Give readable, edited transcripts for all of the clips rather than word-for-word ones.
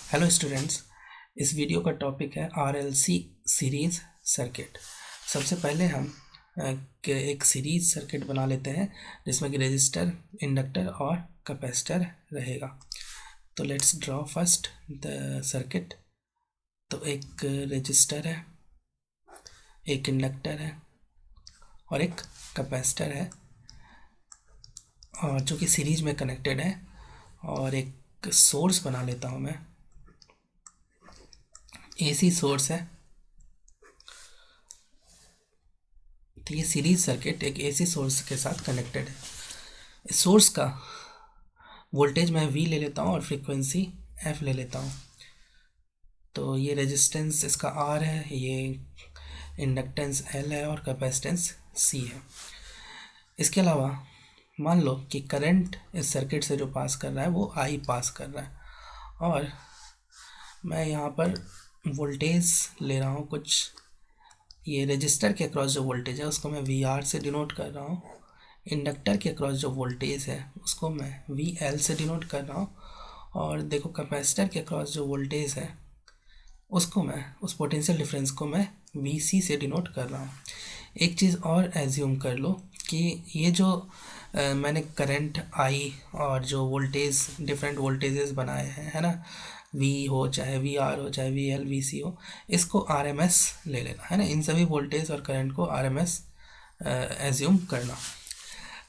Hello students. इस video का topic है आरएलसी सीरीज सर्किट। सबसे पहले हम एक सीरीज सर्किट बना लेते हैं जिसमें कि रेजिस्टर, इंडक्टर और कैपेसिटर रहेगा। तो let's draw first the circuit. तो एक रेजिस्टर है, एक इंडक्टर है और एक कैपेसिटर है, और जो कि सीरीज में कनेक्टेड है। और एक सोर्स बना लेता हूँ मैं, एसी सोर्स है। तो ये सीरीज सर्किट एक एसी सोर्स के साथ कनेक्टेड है। इस सोर्स का वोल्टेज मैं V ले लेता हूँ और फ्रीक्वेंसी F ले लेता हूँ। तो ये रेजिस्टेंस इसका R है, ये इंडक्टेंस L है और कैपेसिटेंस C है। इसके अलावा मान लो कि करंट इस सर्किट से जो पास कर रहा है वो I पास कर रहा है, और मैं यहाँ पर वोल्टेज ले रहा हूँ कुछ। ये रजिस्टर के अक्रॉस जो वोल्टेज है उसको मैं VR से डिनोट कर रहा हूँ। इंडक्टर के अक्रॉस जो वोल्टेज है उसको मैं VL से डिनोट कर रहा हूँ। और देखो कैपेसिटर के अक्रॉस जो वोल्टेज है उसको मैं, उस पोटेंशियल डिफरेंस को मैं VC से डिनोट कर रहा हूँ। एक चीज़ और एज्यूम कर लो कि ये जो मैंने करंट I और जो वोल्टेज, डिफरेंट वोल्टेजेस बनाए हैं, है ना, V हो चाहे VR हो चाहे VL VC हो, इसको RMS ले लेना, है ना। इन सभी वोल्टेज और करंट को RMS एज्यूम करना।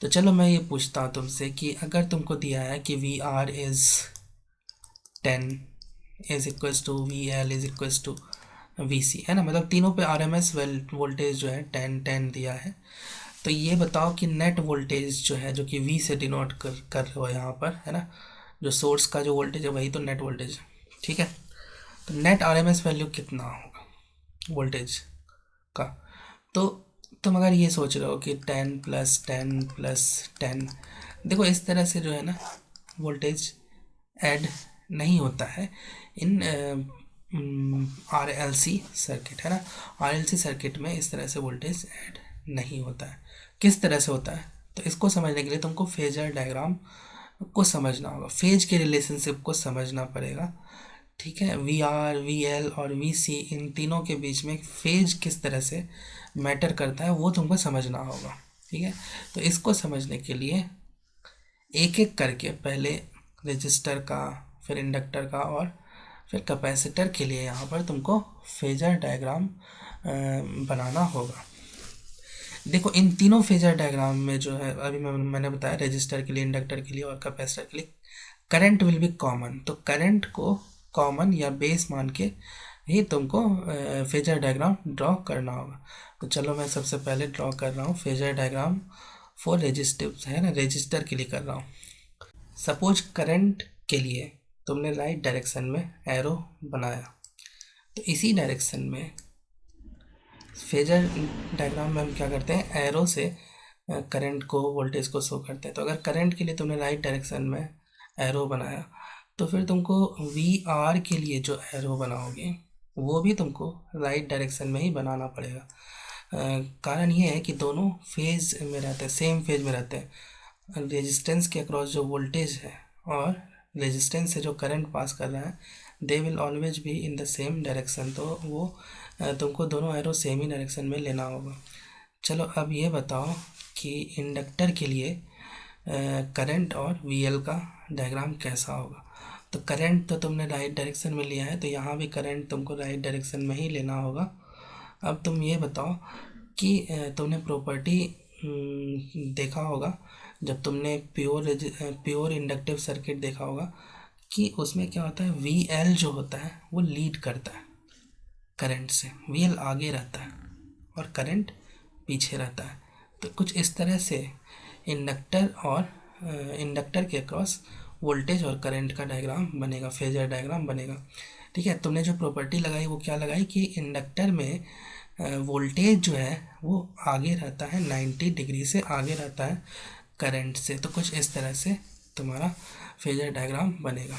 तो चलो मैं ये पूछता हूँ तुमसे कि अगर तुमको दिया है कि VR is 10 is equals to VL is equals to VC, है ना, मतलब तीनों पे RMS वोल्टेज जो है 10 दिया है। तो ये बताओ कि नेट वोल्टेज जो है, जो कि V से डिनोट कर रहे हो यहाँ पर, है ना, जो सोर्स का जो वोल्टेज है वही तो नेट वोल्टेज है, ठीक है। तो नेट RMS वैल्यू कितना होगा वोल्टेज का? तो तुम अगर ये सोच रहे हो कि 10 + 10 + 10, देखो इस तरह से जो है ना वोल्टेज ऐड नहीं होता है इन RLC सर्किट, है ना। RLC सर्किट में इस तरह से वोल्टेज ऐड नहीं होता है। किस तरह से होता है? तो इसको समझने के लिए तुमको फेजर डायग्राम को समझना होगा, फेज के रिलेशनशिप को समझना पड़ेगा, ठीक है। VR, VL और VC, इन तीनों के बीच में फेज किस तरह से मैटर करता है वो तुमको समझना होगा, ठीक है। तो इसको समझने के लिए एक एक करके पहले रजिस्टर का, फिर इंडक्टर का और फिर कैपेसिटर के लिए यहाँ पर तुमको फेजर डायग्राम बनाना होगा। देखो इन तीनों फेजर डायग्राम में जो है, अभी मैंने बताया रजिस्टर के लिए, इंडक्टर के लिए और कैपेसिटर के लिए करंट विल बी कॉमन। तो करंट को कॉमन या बेस मान के ही तुमको फेजर डायग्राम ड्रॉ करना होगा। तो चलो मैं सबसे पहले ड्रॉ कर रहा हूँ फेजर डायग्राम फॉर रेजिस्टिव, है ना, रजिस्टर के लिए कर रहा हूँ। सपोज करंट के लिए तुमने राइट डायरेक्शन में एरो बनाया, तो इसी डायरेक्शन में फेजर डायग्राम में हम क्या करते हैं, एरो से करंट को, वोल्टेज को शो करते हैं। तो अगर करंट के लिए तुमने राइट डायरेक्शन में एरो बनाया, तो फिर तुमको VR के लिए जो एरो बनाओगे वो भी तुमको राइट डायरेक्शन में ही बनाना पड़ेगा। कारण ये है कि दोनों फेज में रहते हैं, सेम फेज में रहते हैं। रेजिस्टेंस के अक्रॉस जो वोल्टेज है और रेजिस्टेंस से जो करंट पास कर रहा है, they will always be in the same direction. तो वो तुमको दोनों एरो सेम ही डायरेक्शन में लेना होगा। चलो अब ये बताओ कि इंडक्टर के लिए करंट और VL का डायग्राम कैसा होगा। तो करंट तो तुमने राइट डायरेक्शन में लिया है, तो यहाँ भी करंट तुमको राइट डायरेक्शन में ही लेना होगा। अब तुम ये बताओ कि तुमने प्रॉपर्टी देखा होगा, जब तुमने प्योर इंडक्टिव सर्किट देखा होगा, कि उसमें क्या होता है, VL जो होता है वो लीड करता है करंट से, VL आगे रहता है और करंट पीछे रहता है। तो कुछ इस तरह से इंडक्टर और इंडक्टर के अक्रॉस वोल्टेज और करंट का डायग्राम बनेगा, फेजर डायग्राम बनेगा, ठीक है। तुमने जो प्रॉपर्टी लगाई वो क्या लगाई कि इंडक्टर में वोल्टेज जो है वो आगे रहता है, 90 डिग्री से आगे रहता है करंट से। तो कुछ इस तरह से तुम्हारा फेजर डायग्राम बनेगा।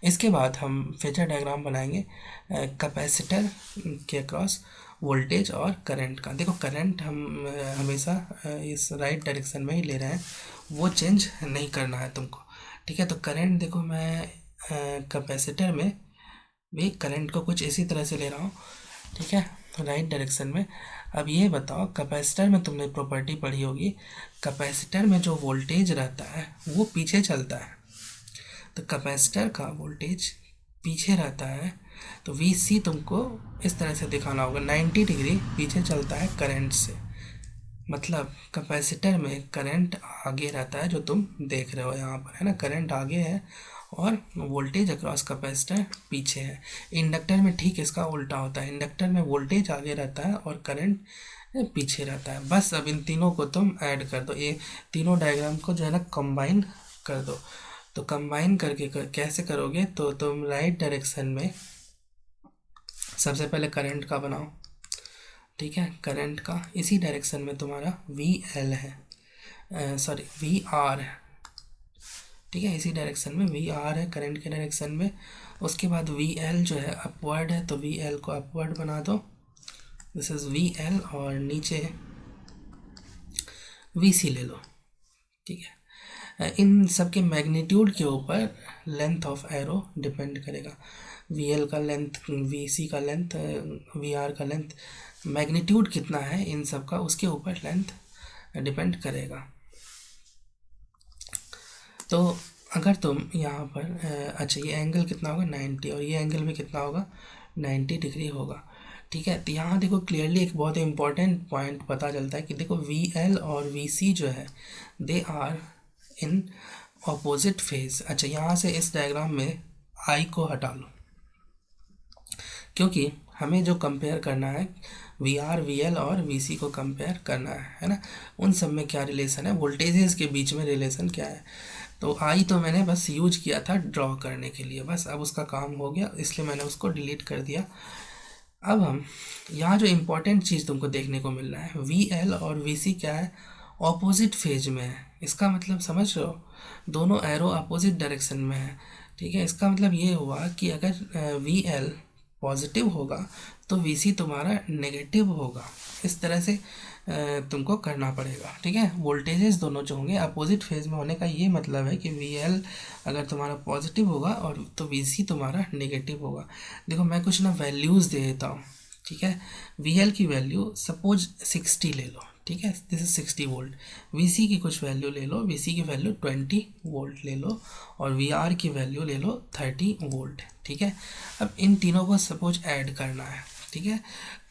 इसके बाद हम फेजर डायग्राम बनाएंगे कैपेसिटर के अक्रॉस वोल्टेज और करंट का। देखो करंट हम हमेशा इस राइट डायरेक्शन में ही ले रहे हैं, वो चेंज नहीं करना है तुमको, ठीक है। तो करंट देखो मैं कैपेसिटर में भी करंट को कुछ इसी तरह से ले रहा हूँ, ठीक है, राइट डायरेक्शन में। अब ये बताओ, कैपेसिटर में तुमने प्रॉपर्टी पढ़ी होगी, कैपेसिटर में जो वोल्टेज रहता है वो पीछे चलता है, तो कैपेसिटर का वोल्टेज पीछे रहता है, तो वी सी तुमको इस तरह से दिखाना होगा, 90 डिग्री पीछे चलता है करंट से। मतलब कैपेसिटर में करंट आगे रहता है, जो तुम देख रहे हो यहाँ पर, है ना, करंट आगे है और वोल्टेज अक्रॉस कैपेसिटर पीछे है। इंडक्टर में ठीक इसका उल्टा होता है, इंडक्टर में वोल्टेज आगे रहता है और करंट पीछे रहता है। बस अब इन तीनों को तुम ऐड कर दो, ये तीनों डायग्राम को जो है ना कंबाइन कर दो। तो कंबाइन करके कैसे करोगे, तो तुम राइट डायरेक्शन में सबसे पहले करंट का बनाओ, ठीक है, करंट का इसी डायरेक्शन में तुम्हारा वी एल है, सॉरी वी आर है, ठीक है, इसी डायरेक्शन में वी आर है करंट के डायरेक्शन में। उसके बाद वी एल जो है अपवर्ड है, तो वी एल को अपवर्ड बना दो, दिस इज़ वी एल, और नीचे वी सी ले लो, ठीक है। इन सब के मैग्नीट्यूड के ऊपर लेंथ ऑफ एरो डिपेंड करेगा, वी एल का लेंथ, वी सी का लेंथ, वी आर का लेंथ, मैग्नीट्यूड कितना है इन सब का, उसके ऊपर लेंथ डिपेंड करेगा। तो अगर तुम यहाँ पर अच्छा ये एंगल कितना होगा 90, और ये एंगल भी कितना होगा 90 डिग्री होगा, ठीक है। तो यहाँ देखो क्लियरली एक बहुत इंपॉर्टेंट पॉइंट पता चलता है कि देखो वी एल और वी सी जो है they are in opposite phase. अच्छा यहाँ से इस डायग्राम में आई को हटा लो, क्योंकि हमें जो कंपेयर करना है वी आर वी एल और वी सी को कंपेयर करना है ना, उन सब में क्या रिलेशन है, वोल्टेजेस के बीच में रिलेशन क्या है। तो आई तो मैंने बस यूज किया था ड्रॉ करने के लिए, बस अब उसका काम हो गया, इसलिए मैंने उसको डिलीट कर दिया। अब हम यहाँ जो इम्पोर्टेंट चीज़ तुमको देखने को मिल रहा है, वी एल और वी सी क्या है, ऑपोजिट फेज में है। इसका मतलब समझ रहे हो, दोनों एरो अपोजिट डायरेक्शन में है, ठीक है। इसका मतलब ये हुआ कि अगर वी एल पॉजिटिव होगा तो वी सी तुम्हारा नेगेटिव होगा, इस तरह से तुमको करना पड़ेगा, ठीक है। वोल्टेजेस दोनों जो होंगे अपोजिट फेज में होने का ये मतलब है कि वी एल अगर तुम्हारा पॉजिटिव होगा और तो वी सी तुम्हारा नेगेटिव होगा। देखो मैं कुछ ना वैल्यूज़ दे देता हूँ, ठीक है। वी एल की वैल्यू सपोज 60 ले लो, ठीक है, this is 60 volt. We C की कुछ वैल्यू ले लो, वी सी की वैल्यू 20 वोल्ट ले लो, और वी आर की वैल्यू ले लो 30 वोल्ट, ठीक है। अब इन तीनों को सपोज ऐड करना है, ठीक है।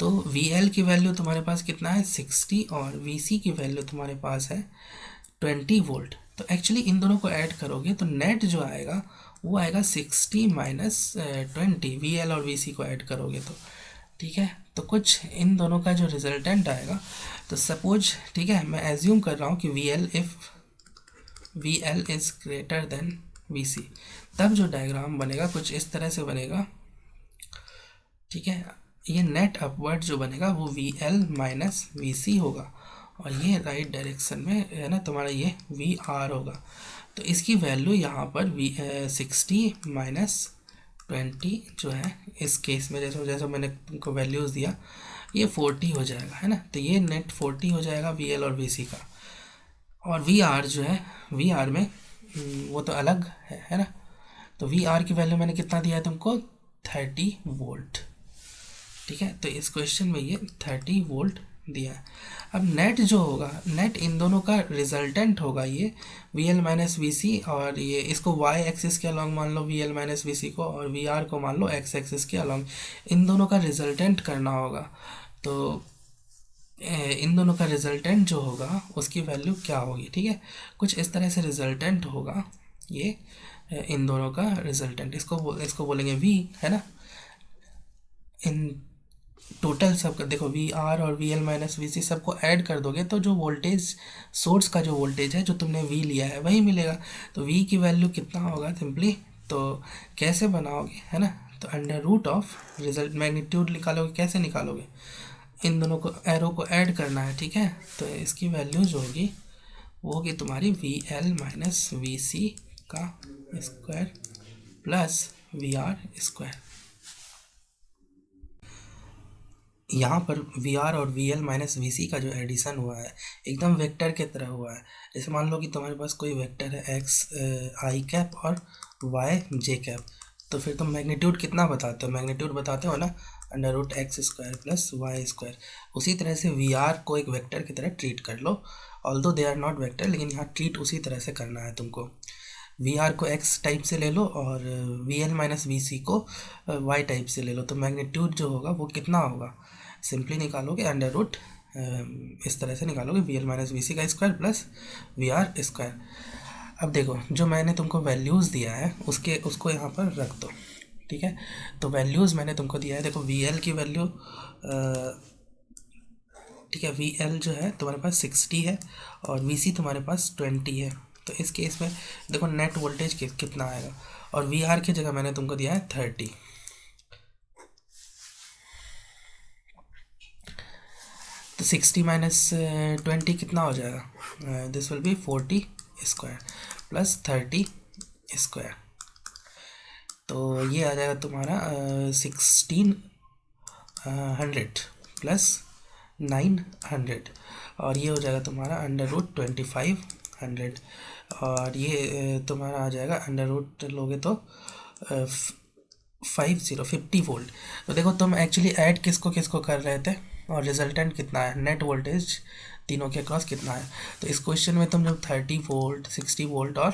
तो वी एल की वैल्यू तुम्हारे पास कितना है 60, और वी सी की वैल्यू तुम्हारे पास है 20 वोल्ट। तो एक्चुअली इन दोनों को ऐड करोगे तो नेट जो आएगा वो आएगा 60 माइनस 20, वी एल और वी सी को ऐड करोगे तो, ठीक है। तो कुछ इन दोनों का जो रिजल्टेंट आएगा, तो सपोज, ठीक है, मैं एज्यूम कर रहा हूँ कि V L, if V L is greater than V C, तब जो डायग्राम बनेगा कुछ इस तरह से बनेगा, ठीक है। ये नेट अपवर्ड जो बनेगा वो वी एल माइनस वी सी होगा, और ये राइट डायरेक्शन में है ना तुम्हारा ये वी आर होगा। तो इसकी वैल्यू यहाँ पर 60 माइनस 20 जो है इस केस में, जैसे जैसे मैंने तुमको वैल्यूज़ दिया, ये 40 हो जाएगा, है ना। तो ये नेट 40 हो जाएगा वी एल और वी सी का। और वी आर जो है, वी आर में वो तो अलग है ना। तो वी आर की वैल्यू मैंने कितना दिया है तुमको 30 वोल्ट, ठीक है। तो इस क्वेश्चन में ये 30 वोल्ट दिया है। अब नेट जो होगा, नेट इन दोनों का रिजल्टेंट होगा ये वी एल माइनस वी सी, और ये इसको वाई एक्सिस के अलॉन्ग मान लो we L minus V C को, और वी आर को मान लो एक्स एक्सिस के अलॉन्ग, इन दोनों का रिजल्टेंट करना होगा। तो इन दोनों का रिजल्टेंट जो होगा उसकी वैल्यू क्या होगी, ठीक है, कुछ इस तरह से रिजल्टेंट होगा ये इन दोनों का रिजल्टेंट, इसको बोलेंगे वी, है ना। इन टोटल सब देखो वी आर और वी एल माइनस वी सी सबको ऐड कर दोगे तो जो वोल्टेज सोर्स का जो वोल्टेज है जो तुमने वी लिया है वही मिलेगा। तो वी की वैल्यू कितना होगा सिंपली, तो कैसे बनाओगे, है ना, तो under root of result magnitude निकालोगे, कैसे निकालोगे, इन दोनों को एरो को ऐड करना है, ठीक है। तो इसकी वैल्यू जो होगी वो होगी तुम्हारी V L minus V C का square plus V R square. यहाँ पर वी आर और V L minus V C का जो एडिशन हुआ है एकदम वेक्टर के तरह हुआ है। जैसे मान लो कि तुम्हारे पास कोई वेक्टर है एक्स आई कैप और वाई जे कैप। तो फिर तुम मैग्नीट्यूड कितना बताते हो, मैग्नीट्यूड बताते हो ना under root X square plus Y square. उसी तरह से वी आर को एक वेक्टर की तरह ट्रीट कर लो, although they are not vector, लेकिन यहाँ ट्रीट उसी तरह से करना है तुमको। वी आर को एक्स टाइप से ले लो और V L minus V C को वाई टाइप से ले लो। तो मैग्नीट्यूड जो होगा वो कितना होगा, सिंपली निकालोगे अंडर रूट इस तरह से निकालोगे V L minus V C का square plus V R square. अब देखो जो मैंने तुमको वैल्यूज़ दिया है उसको यहाँ पर रख दो, ठीक है। तो वैल्यूज़ मैंने तुमको दिया है, देखो वी एल की वैल्यू, ठीक है, वी एल जो है तुम्हारे पास 60 है और वी सी तुम्हारे पास 20 है। तो इस केस में देखो नेट वोल्टेज कितना आएगा, और वी आर की जगह मैंने तुमको दिया है 30। तो 60 माइनस 20 कितना हो जाएगा, this will B 40 square plus 30 square. तो ये आ जाएगा तुम्हारा 1600 प्लस 900, और ये हो जाएगा तुम्हारा अंडर रूट 2500, और ये तुम्हारा आ जाएगा अंडर रूट लोगे तो 50 वोल्ट। तो देखो तुम एक्चुअली ऐड किसको किसको कर रहे थे और रिजल्टेंट कितना है, नेट वोल्टेज तीनों के अक्रॉस कितना है। तो इस क्वेश्चन में तुम जब 30 वोल्ट 60 वोल्ट और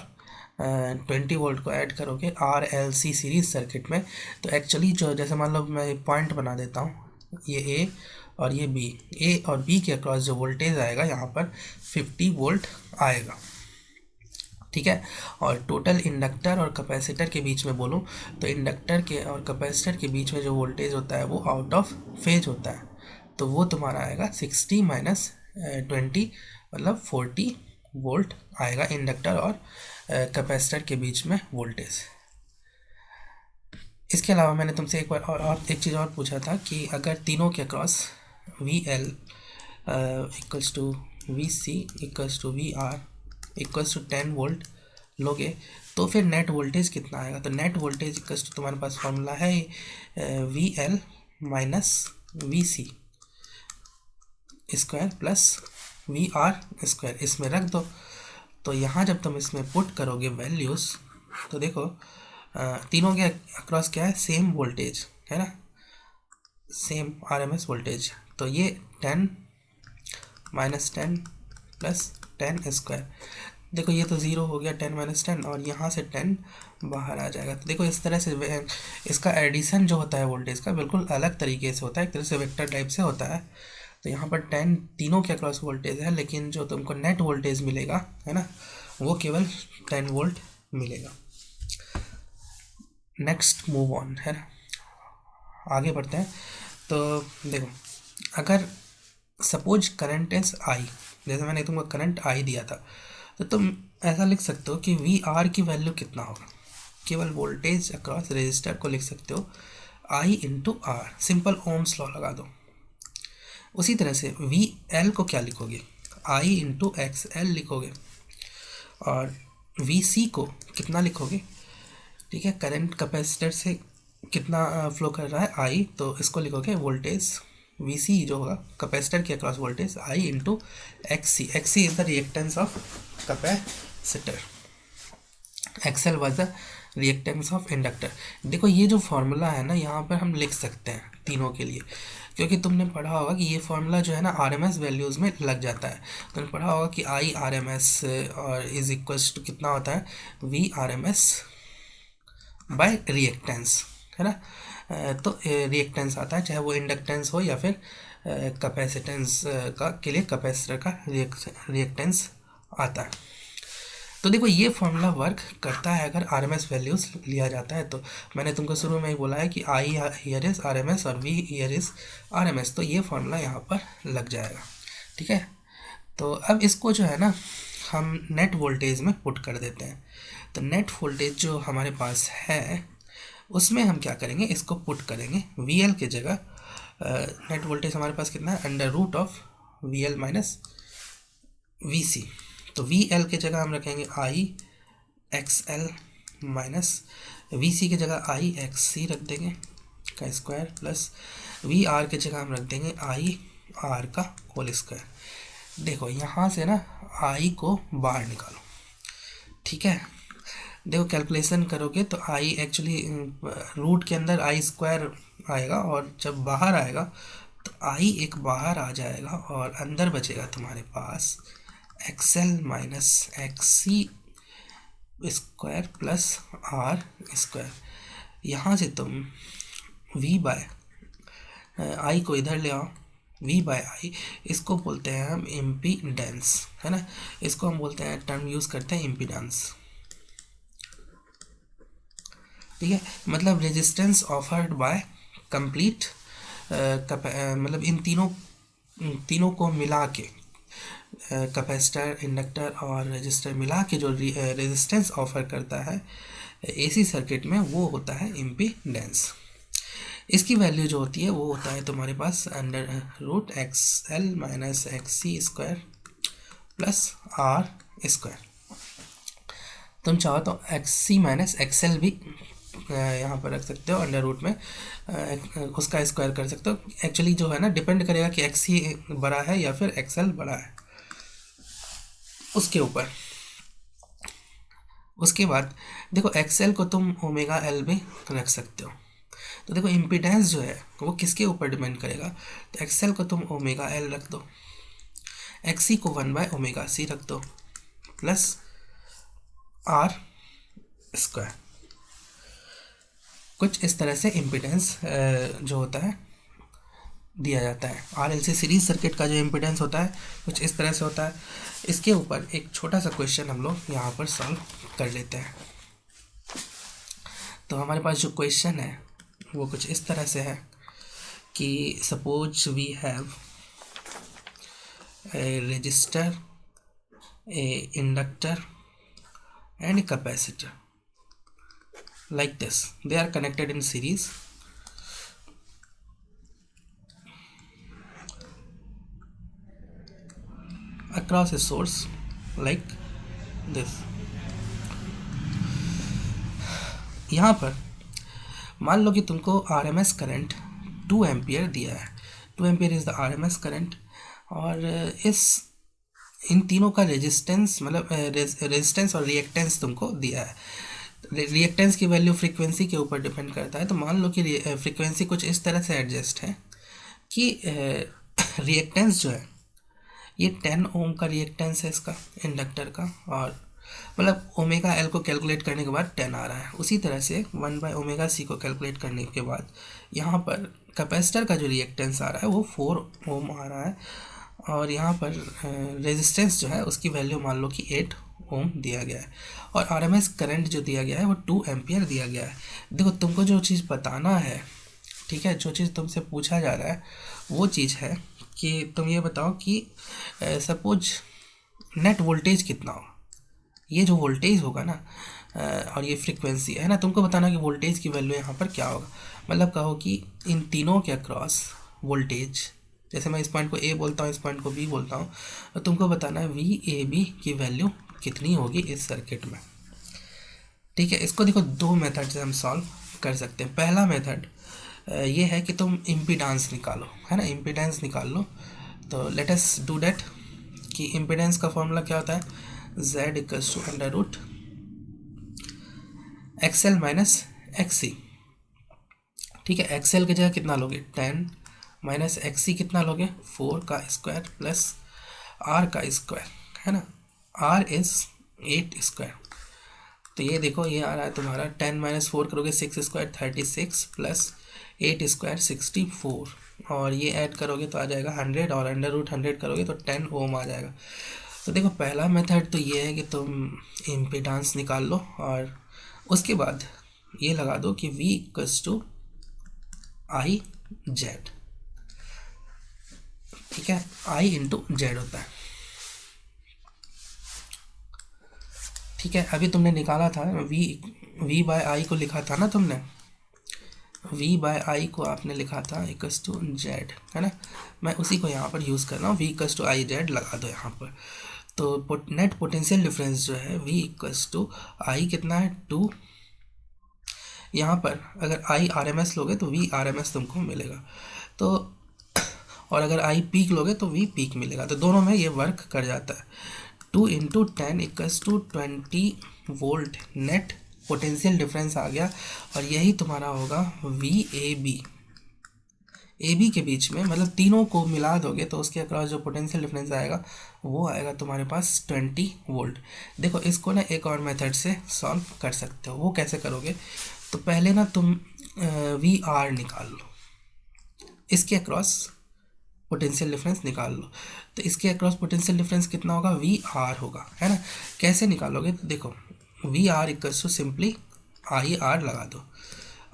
20 वोल्ट को ऐड करोगे R L C series circuit में, तो एक्चुअली जो जैसे मान लो मैं पॉइंट बना देता हूँ, ये ए और ये बी, ए और बी के अक्रॉस जो वोल्टेज आएगा यहाँ पर 50 वोल्ट आएगा, ठीक है। और टोटल इंडक्टर और कैपेसिटर के बीच में बोलूँ तो इंडक्टर के और कैपेसिटर के बीच में जो वोल्टेज होता है वो आउट ऑफ फेज होता है। तो वो तुम्हारा आएगा 60 माइनस 20 मतलब 40 वोल्ट आएगा इंडक्टर और कैपेसिटर के बीच में वोल्टेज। इसके अलावा मैंने तुमसे एक बार और एक चीज़ और पूछा था कि अगर तीनों के across V L equals to V C equals to V R equals to 10 volt लोगे तो फिर नेट वोल्टेज कितना आएगा। तो नेट वोल्टेज इक्वल्स टू तुम्हारे पास फॉर्मूला है V L minus V C square plus V R square, इसमें रख दो। तो यहाँ जब तुम इसमें पुट करोगे वैल्यूज़ तो देखो तीनों के अक्रॉस क्या है, सेम वोल्टेज है ना, सेम आरएमएस वोल्टेज। तो ये 10 माइनस 10 प्लस 10 स्क्वायर, देखो ये तो ज़ीरो हो गया 10 माइनस 10, और यहाँ से 10 बाहर आ जाएगा। तो देखो इस तरह से इसका एडिशन जो होता है वोल्टेज का बिल्कुल अलग तरीके से होता है, एक तरह से वेक्टर टाइप से होता है। तो यहाँ पर 10 तीनों के अक्रॉस वोल्टेज है, लेकिन जो तुमको नेट वोल्टेज मिलेगा है ना वो केवल 10 वोल्ट मिलेगा। नेक्स्ट मूव ऑन है ना, आगे बढ़ते हैं। तो देखो अगर सपोज करंट इज आई, जैसे मैंने तुमको करंट आई दिया था, तो तुम ऐसा लिख सकते हो कि वी आर की वैल्यू कितना होगा, केवल वोल्टेज अक्रॉस रेजिस्टर को लिख सकते हो I into R, simple Ohm's law लगा दो। उसी तरह से वी एल को क्या लिखोगे, आई इंटू एक्स एल लिखोगे, और वी सी को कितना लिखोगे, ठीक है, करंट कैपेसिटर से कितना फ्लो कर रहा है आई, तो इसको लिखोगे वोल्टेज वी सी जो होगा कैपेसिटर के across voltage I into X C. X C is the reactance of capacitor, XL was the reactance of inductor. देखो ये जो फार्मूला है ना यहाँ पर हम लिख सकते हैं तीनों के लिए, क्योंकि तुमने पढ़ा होगा कि ये फार्मूला जो है ना आरएमएस वैल्यूज़ में लग जाता है। तुमने पढ़ा होगा कि आई आरएमएस और इज इक्वल्स टू कितना होता है, वी आरएमएस बाय रिएक्टेंस, है ना। तो रिएक्टेंस आता है, चाहे वो इंडक्टेंस हो या फिर कैपेसिटेंस का के लिए कैपेसिटर का रिएक्टेंस आता है। तो देखो ये फॉर्मूला वर्क करता है अगर आरएमएस वैल्यूज़ लिया जाता है। तो मैंने तुमको शुरू में ही बोला है कि आई हियर इज़ आरएमएस और वी हियर इज़ आरएमएस, तो ये फॉर्मूला यहाँ पर लग जाएगा, ठीक है। तो अब इसको जो है ना हम नेट वोल्टेज में पुट कर देते हैं। तो नेट वोल्टेज जो हमारे पास है उसमें हम क्या करेंगे, इसको पुट करेंगे वी एल की जगह। नेट वोल्टेज हमारे पास कितना है, under root of V L minus V C. तो वी एल के जगह हम रखेंगे I X L minus V C की जगह आई एक्स सी रख देंगे का स्क्वायर, प्लस वी आर के जगह हम रख देंगे आई आर का होल स्क्वायर। देखो यहाँ से ना आई को बाहर निकालो, ठीक है। देखो कैलकुलेशन करोगे तो आई एक्चुअली रूट के अंदर आई स्क्वायर आएगा, और जब बाहर आएगा तो आई एक बाहर आ जाएगा और अंदर बचेगा तुम्हारे पास X L minus X C square plus R square. यहाँ से तुम v बाय आई को इधर ले आओ, v बाय आई इसको बोलते हैं हम इम्पीडेंस, है ना, इसको हम बोलते हैं, टर्म यूज़ करते हैं इम्पीडेंस। ठीक है, मतलब रेजिस्टेंस ऑफर्ड बाय कंप्लीट, मतलब इन तीनों को मिला के, कैपेसिटर, इंडक्टर और रेजिस्टर मिला के जो रेजिस्टेंस ऑफर करता है एसी सर्किट में, वो होता है इम्पीडेंस। इसकी वैल्यू जो होती है वो होता है तुम्हारे पास under root X L minus X C square plus R square. तुम चाहो तो X C minus X L भी यहाँ पर रख सकते हो अंडर रूट में, उसका स्क्वायर कर सकते हो। एक्चुअली जो है ना, डिपेंड करेगा कि एक्स सी बड़ा है या फिर एक्स एल बड़ा है उसके ऊपर। उसके बाद देखो एक्सएल को तुम ओमेगा एल भी रख सकते हो। तो देखो इम्पीडेंस जो है वो किसके ऊपर डिपेंड करेगा, तो एक्सएल को तुम ओमेगा एल रख दो, एक्सी को 1/ओमेगा सी रख दो प्लस आर स्क्वायर। कुछ इस तरह से इम्पीडेंस जो होता है दिया जाता है। आरएलसी सीरीज सर्किट का जो इम्पीडेंस होता है कुछ इस तरह से होता है। इसके ऊपर एक छोटा सा क्वेश्चन हम लोग यहाँ पर सॉल्व कर लेते हैं। तो हमारे पास जो क्वेश्चन है वो कुछ इस तरह से है कि suppose we have a resistor, a inductor and a capacitor like this. They are connected in series. Across a source like this. यहाँ पर मान लो कि तुमको RMS करंट 2 एम्पियर दिया है। 2 ampere is the RMS current, और इन तीनों का रेजिस्टेंस, मतलब रेजिस्टेंस और रिएक्टेंस तुमको दिया है। रिएक्टेंस की वैल्यू फ्रीक्वेंसी के ऊपर डिपेंड करता है। तो मान लो कि फ्रीक्वेंसी कुछ इस तरह से एडजस्ट है कि रिएक्टेंस जो है ये 10 ओम का रिएक्टेंस है इसका, इंडक्टर का, और मतलब ओमेगा एल को कैलकुलेट करने के बाद 10 आ रहा है। उसी तरह से 1/ओमेगा सी को कैलकुलेट करने के बाद यहाँ पर कैपेसिटर का जो रिएक्टेंस आ रहा है वो 4 ओम आ रहा है, और यहाँ पर रेजिस्टेंस जो है उसकी वैल्यू मान लो कि 8 ओम दिया गया है, और आरएमएस करंट जो दिया गया है वो 2 एम्पियर दिया गया है। देखो तुमको जो चीज़ बताना है, ठीक है, जो चीज़ तुमसे पूछा जा रहा है वो चीज़ है कि तुम ये बताओ कि सपोज नेट वोल्टेज कितना होगा। ये जो वोल्टेज होगा ना और ये फ्रीक्वेंसी है ना, तुमको बताना कि वोल्टेज की वैल्यू यहाँ पर क्या होगा। मतलब कहो कि इन तीनों के अक्रॉस वोल्टेज, जैसे मैं इस पॉइंट को ए बोलता हूँ, इस पॉइंट को बी बोलता हूँ, तो तुमको बताना है वी ए बी की वैल्यू कितनी होगी इस सर्किट में। ठीक है, इसको देखो 2 मेथड से हम सॉल्व कर सकते हैं। पहला मेथड ये है कि तुम इम्पीडेंस निकालो, है ना, इम्पीडेंस निकाल लो। तो लेट अस डू दैट। कि इम्पीडेंस का फॉर्मूला क्या होता है, z equals to under root XL minus XC. ठीक है, एक्सएल की जगह कितना लोगे 10 माइनस एक्सी कितना लोगे 4 का स्क्वायर प्लस आर का स्क्वायर, है ना, आर इज 8 स्क्वायर। तो ये देखो ये आ रहा है तुम्हारा 10 माइनस 4 करोगे 6 स्क्वायर 36 प्लस 8 स्क्वायर 64, और ये ऐड करोगे तो आ जाएगा 100, और अंडर रूट 100 करोगे तो 10 ओम आ जाएगा। तो देखो पहला मेथड तो ये है कि तुम इम्पीडेंस निकाल लो, और उसके बाद ये लगा दो कि V equals to I Z. ठीक है, I इंटू जेड होता है। ठीक है, अभी तुमने निकाला था V बाय आई को लिखा था ना तुमने, V बाय आई को आपने लिखा था इक्वल्स टू जेड, है ना। मैं उसी को यहाँ पर यूज़ कर रहा हूँ, V equals to I Z लगा दो यहाँ पर। तो नेट पोटेंशियल डिफरेंस जो है V इक्वल्स टू आई कितना है 2। यहाँ पर अगर I RMS लोगे तो V RMS तुमको मिलेगा, तो और अगर I पीक लोगे तो V पीक मिलेगा। तो दोनों में ये वर्क कर जाता है। 2 into 10 equals to 20 volt net potential difference आ गया, और यही तुम्हारा होगा वी ए बी के बीच में, मतलब तीनों को मिला दोगे तो उसके अक्रॉस जो पोटेंशियल डिफरेंस आएगा वो आएगा तुम्हारे पास 20 वोल्ट। देखो इसको ना एक और मेथड से सॉल्व कर सकते हो। वो कैसे करोगे, तो पहले ना तुम वी आर निकाल लो, इसके अक्रॉस पोटेंशियल डिफरेंस निकाल लो। तो इसके अक्रॉस पोटेंशियल डिफरेंस कितना होगा, वी आर होगा, है ना। कैसे निकालोगे, तो देखो V R equals to simply I R लगा दो।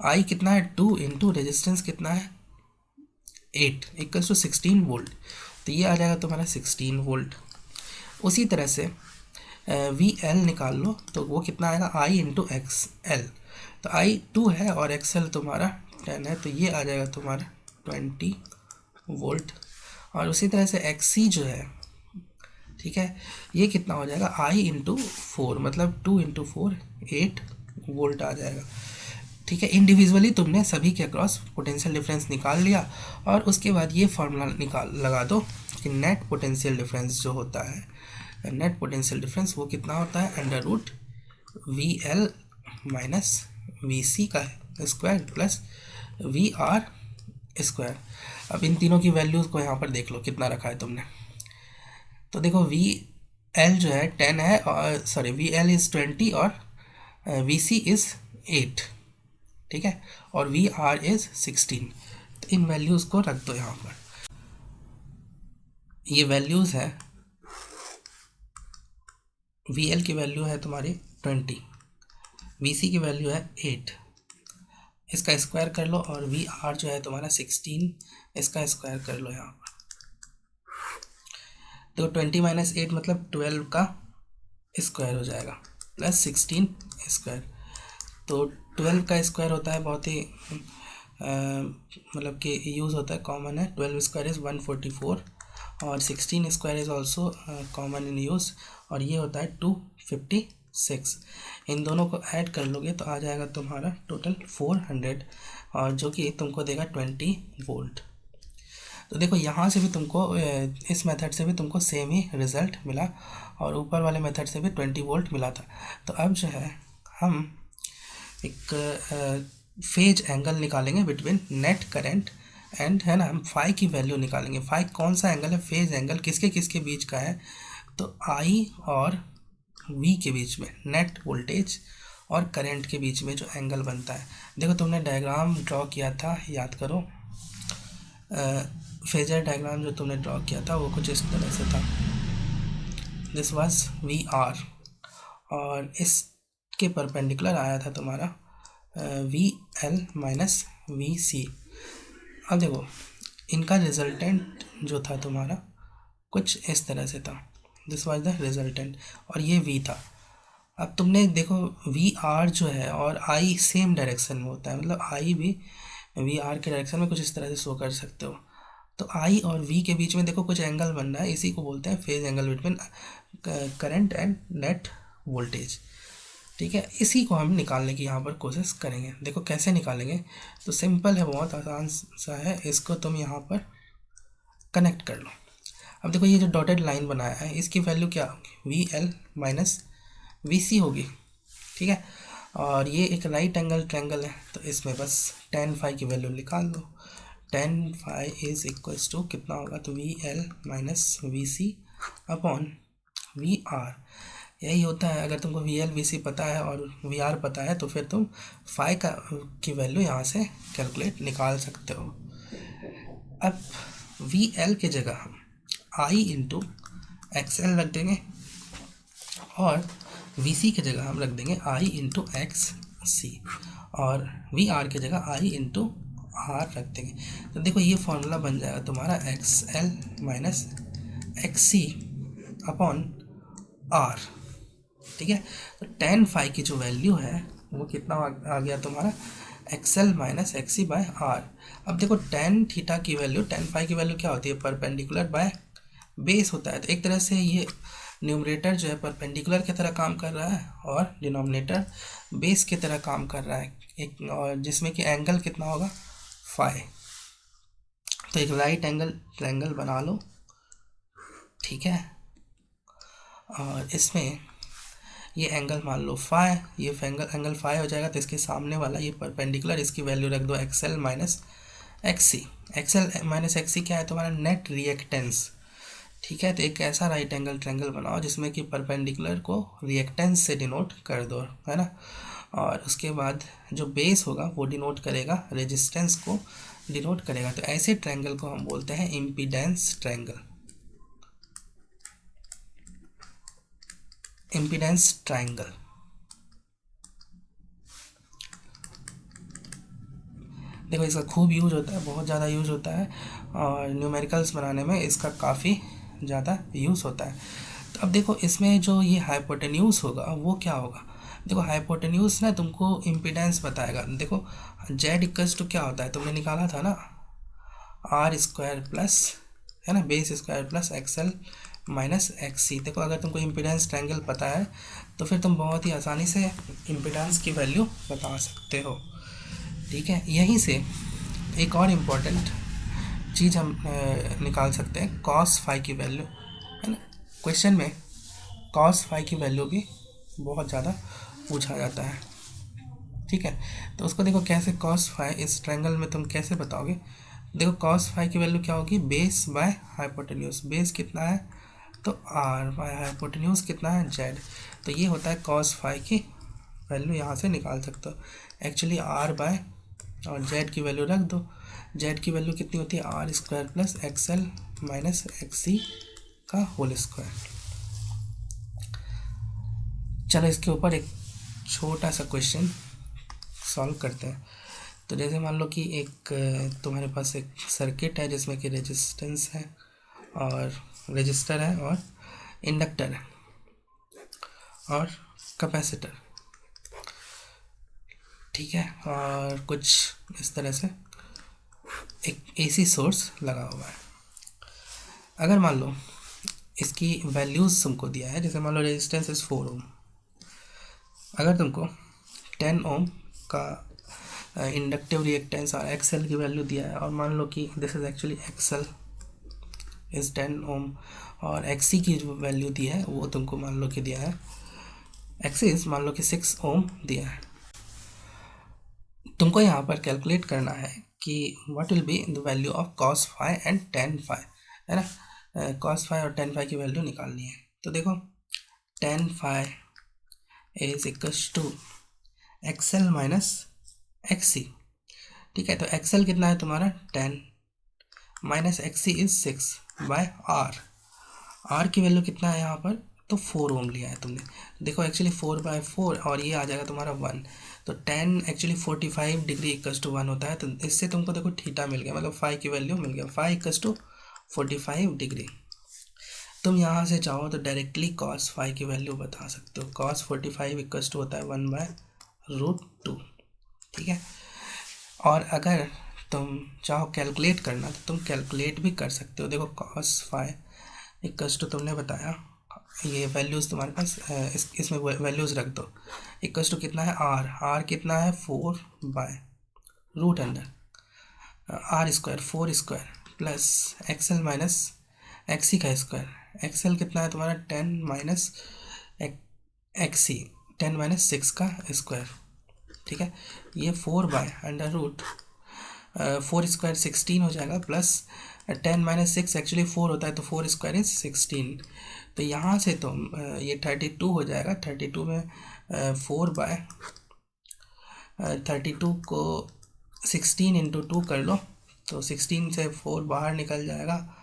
आई कितना है 2 इंटू रेजिस्टेंस कितना है 8 इक्वल्स टू 16 वोल्ट, तो ये आ जाएगा तुम्हारा 16 वोल्ट। उसी तरह से वी एल निकाल लो, तो वो कितना आएगा आई इंटू एक्स एल, तो आई 2 है और एक्स एल तुम्हारा 10 है, तो ये आ जाएगा तुम्हारा 20 वोल्ट। और उसी तरह से एक्स सी जो है, ठीक है, ये कितना हो जाएगा आई इंटू 4, मतलब 2 इंटू 4 8 वोल्ट आ जाएगा। ठीक है, इंडिविजुअली तुमने सभी के अक्रॉस पोटेंशियल डिफरेंस निकाल लिया, और उसके बाद ये फार्मूला लगा दो कि नेट पोटेंशियल डिफरेंस जो होता है, नेट पोटेंशियल डिफरेंस वो कितना होता है, under root V L minus V C का square plus V R square. अब इन तीनों की वैल्यूज़ को यहाँ पर देख लो कितना रखा है तुमने। तो देखो वी एल जो है 10 है, और सॉरी वी एल इज़ 20 और वी सी इज़ 8, ठीक है, और वी आर इज़ 16। तो इन वैल्यूज़ को रख दो यहाँ पर। ये वैल्यूज़ है, वी एल की वैल्यू है तुम्हारी 20, वी सी की वैल्यू है 8, इसका स्क्वायर कर लो, और वी आर जो है तुम्हारा 16, इसका स्क्वायर कर लो यहाँ पर। तो 20 माइनस 8 मतलब 12 का स्क्वायर हो जाएगा, प्लस 16 स्क्वायर। तो 12 का स्क्वायर होता है बहुत ही मतलब कि यूज़ होता है, कॉमन है। 12 स्क्वायर इज़ 144, और 16 square is also common in use, और ये होता है 256। इन दोनों को ऐड कर लोगे तो आ जाएगा तुम्हारा टोटल 400, और जो कि तुमको देगा 20 वोल्ट। तो देखो यहाँ से भी तुमको इस मेथड से भी तुमको सेम ही रिज़ल्ट मिला, और ऊपर वाले मेथड से भी 20 वोल्ट मिला था। तो अब जो है हम एक फेज एंगल निकालेंगे बिटवीन नेट करंट एंड, है ना, हम फाई की वैल्यू निकालेंगे। फाई कौन सा एंगल है, फेज एंगल किसके किसके बीच का है, तो आई और वी के बीच में, नेट वोल्टेज और करंट के बीच में जो एंगल बनता है। देखो तुमने डायग्राम ड्रॉ किया था, याद करो, फेजर डायग्राम जो तुमने ड्रॉ किया था वो कुछ इस तरह से था, दिस वाज वी आर, और इसके परपेंडिकुलर आया था तुम्हारा वी एल माइनस वी सी। अब देखो इनका रिजल्टेंट जो था तुम्हारा कुछ इस तरह से था, दिस वाज द रिजल्टेंट, और ये वी था। अब तुमने देखो वी आर जो है और आई सेम डायरेक्शन में होता है, मतलब आई भी वी आर के डायरेक्शन में कुछ इस तरह से शो कर सकते हो। तो आई और वी के बीच में देखो कुछ एंगल बन रहा है, इसी को बोलते हैं phase angle between current and net voltage. ठीक है, इसी को हम निकालने की यहाँ पर कोशिश करेंगे। देखो कैसे निकालेंगे, तो सिंपल है, बहुत आसान सा है। इसको तुम यहाँ पर कनेक्ट कर लो। अब देखो ये जो डॉटेड लाइन बनाया है इसकी वैल्यू क्या होगी, वी एल माइनस वी सी होगी, ठीक है। और ये एक राइट एंगल ट्रायंगल है, तो इसमें बस tan फाई की वैल्यू निकाल दो। tan phi is equals to कितना होगा, तो V L minus V C upon V R. यही होता है, अगर तुमको वी एल वी सी पता है और वी आर पता है तो फिर तुम फाई की वैल्यू यहाँ से कैलकुलेट निकाल सकते हो। अब वी एल के जगह हम आई इंटू एक्स एल रख देंगे, और वी सी की जगह हम रख देंगे आई इंटू एक्स सी, और वी आर की जगह आई इंटू आर रख देंगे। तो देखो ये फॉर्मूला बन जाएगा तुम्हारा X L minus X C upon R, ठीक है। तो tan फाई की जो वैल्यू है वो कितना आ गया तुम्हारा, X L minus X C by R. अब देखो tan थीटा की वैल्यू, tan फाई की वैल्यू क्या होती है, परपेंडिकुलर बाय बेस होता है। तो एक तरह से ये न्यूमरेटर जो है परपेंडिकुलर की तरह काम कर रहा है, और डिनोमिनेटर बेस की तरह काम कर रहा है, एक, और जिसमें कि एंगल कितना होगा, फाई। तो एक राइट एंगल ट्रायंगल बना लो, ठीक है। और इसमें ये एंगल मान लो फाई, ये एंगल फाई हो जाएगा, तो इसके सामने वाला ये परपेंडिकुलर, इसकी वैल्यू रख दो XL minus XC. XL minus XC क्या है तुम्हारा? Net reactance. ठीक है, तो एक ऐसा राइट एंगल ट्रायंगल बनाओ जिसमें कि परपेंडिकुलर को रिएक्टेंस से डिनोट कर दो, है ना। और उसके बाद जो बेस होगा वो डिनोट करेगा रेजिस्टेंस को डिनोट करेगा। तो ऐसे ट्रायंगल को हम बोलते हैं इम्पीडेंस ट्रायंगल, इम्पीडेंस ट्रायंगल। देखो इसका खूब यूज होता है, बहुत ज़्यादा यूज होता है, और न्यूमेरिकल्स बनाने में इसका काफ़ी ज़्यादा यूज़ होता है। तो अब देखो इसमें जो ये हाइपोटेन्यूज होगा वो क्या होगा? देखो हाइपोटेन्यूज ना तुमको इम्पीडेंस बताएगा। देखो जेड इक्वल्स टू क्या होता है, तुमने निकाला था ना, आर स्क्वायर प्लस, है ना, base square plus XL minus XC. देखो अगर तुमको इम्पीडेंस ट्रायंगल पता है तो फिर तुम बहुत ही आसानी से इम्पीडेंस की वैल्यू बता सकते हो। ठीक है, यहीं से एक और इम्पॉर्टेंट चीज़ हम निकाल सकते हैं, कॉस फाई की वैल्यू, है ना। क्वेश्चन में कॉस फाई की वैल्यू भी बहुत ज़्यादा पूछा जाता है। ठीक है, तो उसको देखो कैसे कॉस फाई इस ट्रायंगल में तुम कैसे बताओगे। देखो कॉस फाई की वैल्यू क्या होगी? Base by hypotenuse. बेस कितना है? तो आर, बाय हाइपोटेन्यूज कितना है? जेड। तो ये होता है कॉस फाई की वैल्यू, यहाँ से निकाल सकते हो। एक्चुअली आर बाय और जेड की वैल्यू रख दो। जेड की वैल्यू कितनी होती है? R square plus XL minus XC का होल स्क्वायर। चलो इसके ऊपर एक छोटा सा क्वेश्चन सॉल्व करते हैं। तो जैसे मान लो कि एक तुम्हारे पास एक सर्किट है जिसमें कि रेजिस्टेंस है और रजिस्टर है और इंडक्टर है और कैपेसिटर। ठीक है, और कुछ इस तरह से एक एसी सोर्स लगा हुआ है। अगर मान लो इसकी वैल्यूज़ तुमको दिया है, जैसे मान लो रेजिस्टेंस इज़ 4 ओम, अगर तुमको 10 ओम का इंडक्टिव रिएक्टेंस और एक्सएल की वैल्यू दिया है, और मान लो कि this is actually XL is 10 ओम, और एक्सी की जो वैल्यू दी है वो तुमको मान लो कि दिया है, एक्सिस मान लो कि 6 ओम दिया है। तुमको यहाँ पर कैलकुलेट करना है कि what will be the value of cos phi and tan phi, है ना। कॉस फाई और टेन फाई की वैल्यू निकालनी है। तो देखो tan phi is equals to XL minus XC. ठीक है, तो एक्सएल कितना है तुम्हारा? 10 minus XC is 6 by R. R की वैल्यू कितना है यहाँ पर? तो 4 ओम लिया है तुमने। देखो एक्चुअली 4/4 और ये आ जाएगा तुम्हारा 1, तो 10 एक्चुअली 45 डिग्री इक्वल्स टू 1 होता है। तो इससे तुमको देखो थीटा मिल गया, मतलब फाई की वैल्यू मिल गया, फाई इक्वल्स टू 45 डिग्री। तुम यहाँ से चाहो तो डायरेक्टली कॉस फाई की वैल्यू बता सकते हो। कॉस 45 इक्वल्स टू होता है 1/√2। ठीक है, और अगर तुम चाहो कैलकुलेट करना तो तुम कैलकुलेट भी कर सकते हो। देखो कॉस फाई इक्वल्स टू तुमने बताया, ये वैल्यूज़ तुम्हारे पास इसमें वैल्यूज़ रख दो। इक्वल्स टू कितना है? आर, आर कितना है? 4/√अंडर R square, 4 square plus XL minus XC का स्क्वायर। एक्सएल कितना है तुम्हारा? 10 माइनस एक्सी, 10 माइनस 6 का स्क्वायर। ठीक है, ये 4/√, 4 स्क्वायर 16 हो जाएगा, प्लस 10 माइनस 6 एक्चुअली 4 होता है, तो 4 स्क्वायर इज 16। तो यहाँ से तुम ये 32 हो जाएगा। 32 में 4/32 को 16 इंटू 2 कर लो, तो 16 से 4 बाहर निकल जाएगा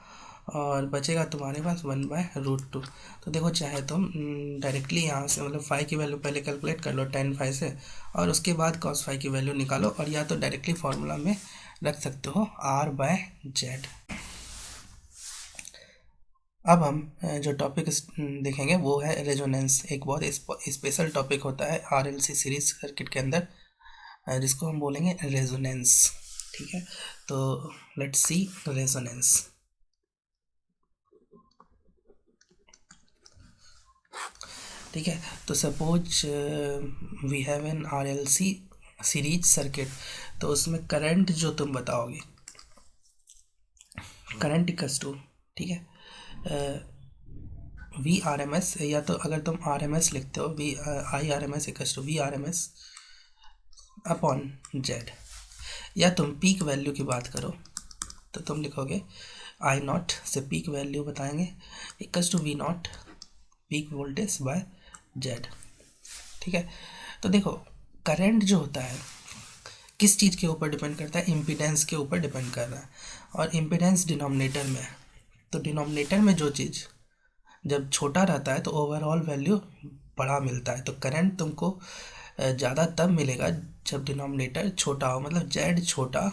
और बचेगा तुम्हारे पास 1/√2। तो देखो चाहे तुम डायरेक्टली यहाँ से मतलब फाई की वैल्यू पहले कैलकुलेट कर लो 10 फाई से, और उसके बाद कॉस फाई की वैल्यू निकालो, और या तो डायरेक्टली फार्मूला में रख सकते हो R/Z। अब हम जो टॉपिक देखेंगे वो है रेजोनेंस। एक बहुत स्पेशल टॉपिक होता है RLC सीरीज सर्किट के अंदर, जिसको हम बोलेंगे रेजोनेंस। ठीक है, तो लेट्स सी रेजोनेंस। ठीक है, तो suppose we have an RLC series circuit, तो उसमें करंट जो तुम बताओगे, करंट इक्वल्स टू, ठीक है, वी आर एम एस, या तो अगर तुम आर एम एस लिखते हो V I R M S equals to V R M S upon Z, या तुम पीक वैल्यू की बात करो तो तुम लिखोगे आई नॉट से पीक वैल्यू बताएंगे equals to V naught peak voltage by Z. ठीक है, तो देखो करंट जो होता है किस चीज़ के ऊपर डिपेंड करता है, इम्पीडेंस के ऊपर डिपेंड कर रहा है, और इम्पीडेंस डिनोमिनेटर में है। तो डिनोमिनेटर में जो चीज़ जब छोटा रहता है तो ओवरऑल वैल्यू बड़ा मिलता है। तो करंट तुमको ज़्यादा तब मिलेगा जब डिनोमिनेटर छोटा हो, मतलब जेड छोटा,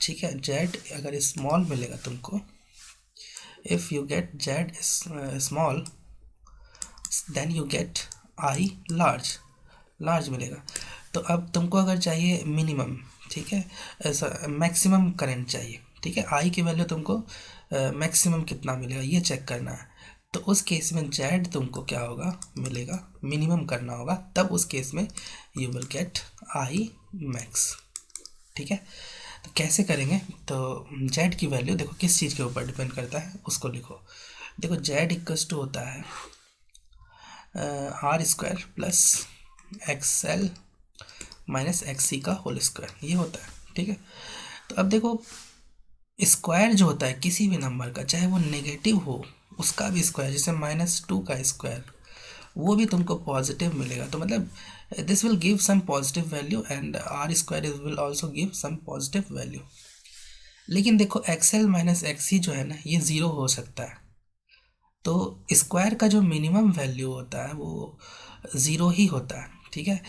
ठीक है, जेड अगर स्मॉल मिलेगा तुमको, if you get Z small then you get I large मिलेगा। तो अब तुमको अगर चाहिए मिनिमम, ठीक है, ऐसा मैक्सिमम करंट चाहिए, ठीक है, आई की वैल्यू तुमको मैक्सिमम कितना मिलेगा ये चेक करना है। तो उस केस में जेड तुमको क्या होगा मिलेगा, मिनिमम करना होगा, तब उस केस में you will gate I max. ठीक है, तो कैसे करेंगे, तो जेड की वैल्यू देखो किस चीज़ के ऊपर डिपेंड करता है उसको लिखो। देखो जेड इक्वल्स टू होता है R square plus X L minus X C का होल स्क्वायर, ये होता है। ठीक है, तो अब देखो स्क्वायर जो होता है किसी भी नंबर का, चाहे वो नेगेटिव हो उसका भी स्क्वायर, जैसे -2 का स्क्वायर, वो भी तुमको पॉजिटिव मिलेगा। तो मतलब this will give some positive value and R square will also give some positive value. लेकिन देखो X L minus X C जो है ना ये ज़ीरो हो सकता है। तो स्क्वायर का जो मिनिमम वैल्यू होता है वो ज़ीरो ही होता है। ठीक है,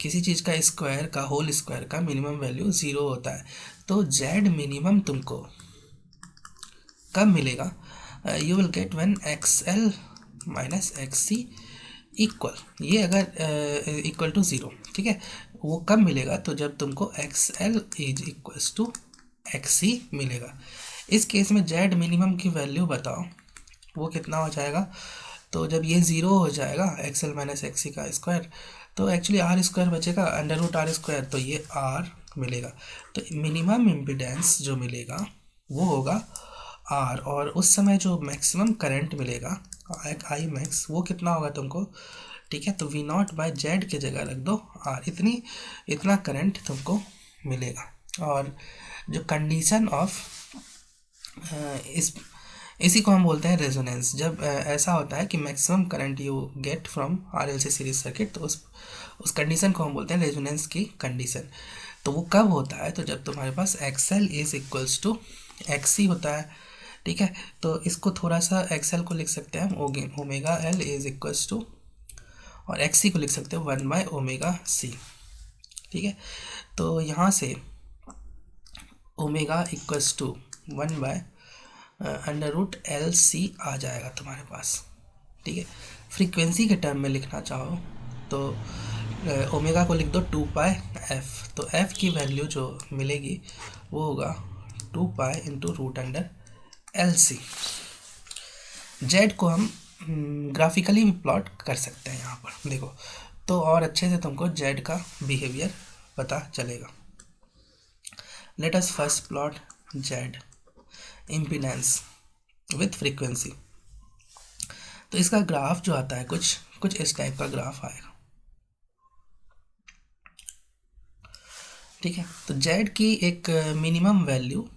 किसी चीज़ का स्क्वायर का होल स्क्वायर का मिनिमम वैल्यू ज़ीरो होता है। तो जेड मिनिमम तुमको कब मिलेगा, you will get when X L minus X C equal, ये अगर इक्वल टू ज़ीरो, ठीक है, वो कब मिलेगा, तो जब तुमको X L is equals to X C मिलेगा। इस केस में जेड मिनिमम की वैल्यू बताओ वो कितना हो जाएगा। तो जब ये ज़ीरो हो जाएगा x L minus X C का स्क्वायर, तो एक्चुअली आर स्क्वायर बचेगा अंडर रूट आर स्क्वायर, तो ये आर मिलेगा। तो मिनिमम इम्पीडेंस जो मिलेगा वो होगा आर, और उस समय जो मैक्सिमम करंट मिलेगा आई मैक्स वो कितना होगा तुमको। ठीक है, तो वी नॉट बाय जेड की जगह रख दो आर, इतना करंट तुमको मिलेगा। और जो कंडीशन ऑफ इसी को हम बोलते हैं रेजोनेंस। जब ऐसा होता है कि maximum current you get from RLC series circuit, तो उस कंडीशन को हम बोलते हैं रेजोनेंस की कंडीशन। तो वो कब होता है, तो जब तुम्हारे पास X L is equals to X C होता है। ठीक है, तो इसको थोड़ा सा एक्सएल को लिख सकते हैं हम omega L is equals to, और एक्सी को लिख सकते हैं 1/ओमेगा सी। ठीक है, तो यहाँ से ओमेगा इक्वल्स टू 1/√LC आ जाएगा तुम्हारे पास। ठीक है, फ्रीक्वेंसी के टर्म में लिखना चाहो तो ओमेगा को लिख दो 2πf, तो f की वैल्यू जो मिलेगी वो होगा 2π इंटू √LC। जेड को हम ग्राफिकली भी प्लॉट कर सकते हैं यहाँ पर देखो, तो और अच्छे से तुमको जेड का बिहेवियर पता चलेगा। Let us first plot Z impedance with frequency. तो इसका ग्राफ जो आता है कुछ इस टाइप का ग्राफ आएगा। ठीक है, तो जेड की एक मिनिमम वैल्यू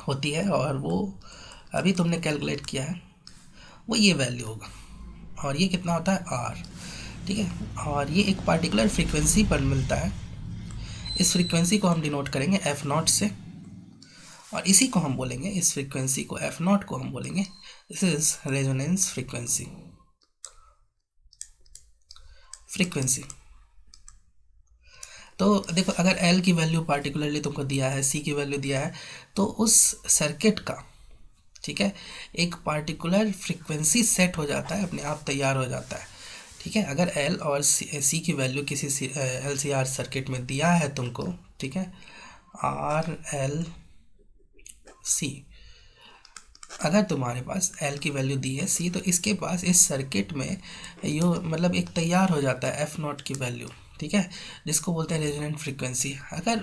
होती है, और वो अभी तुमने कैलकुलेट किया है, वो ये वैल्यू होगा, और ये कितना होता है आर। ठीक है, और ये एक पार्टिकुलर फ्रीक्वेंसी पर मिलता है। इस फ्रीक्वेंसी को हम डिनोट करेंगे एफ नॉट से, और इसी को हम बोलेंगे, इस फ्रीक्वेंसी को एफ नॉट को हम बोलेंगे दिस इज रेजोनेंस फ्रीक्वेंसी। तो देखो अगर एल की वैल्यू पार्टिकुलरली तुमको दिया है, सी की वैल्यू दिया है, तो उस सर्किट का, ठीक है, एक पार्टिकुलर फ्रीक्वेंसी सेट हो जाता है, अपने आप तैयार हो जाता है। ठीक है, अगर एल और सी की वैल्यू किसी एल सी आर सर्किट में दिया है तुमको, ठीक है, आर एल सी, अगर तुम्हारे पास एल की वैल्यू दी है सी, तो इसके पास इस सर्किट में यो मतलब एक तैयार हो जाता है एफ नॉट की वैल्यू। ठीक है, जिसको बोलते हैं रेजोनेंट फ्रीक्वेंसी। अगर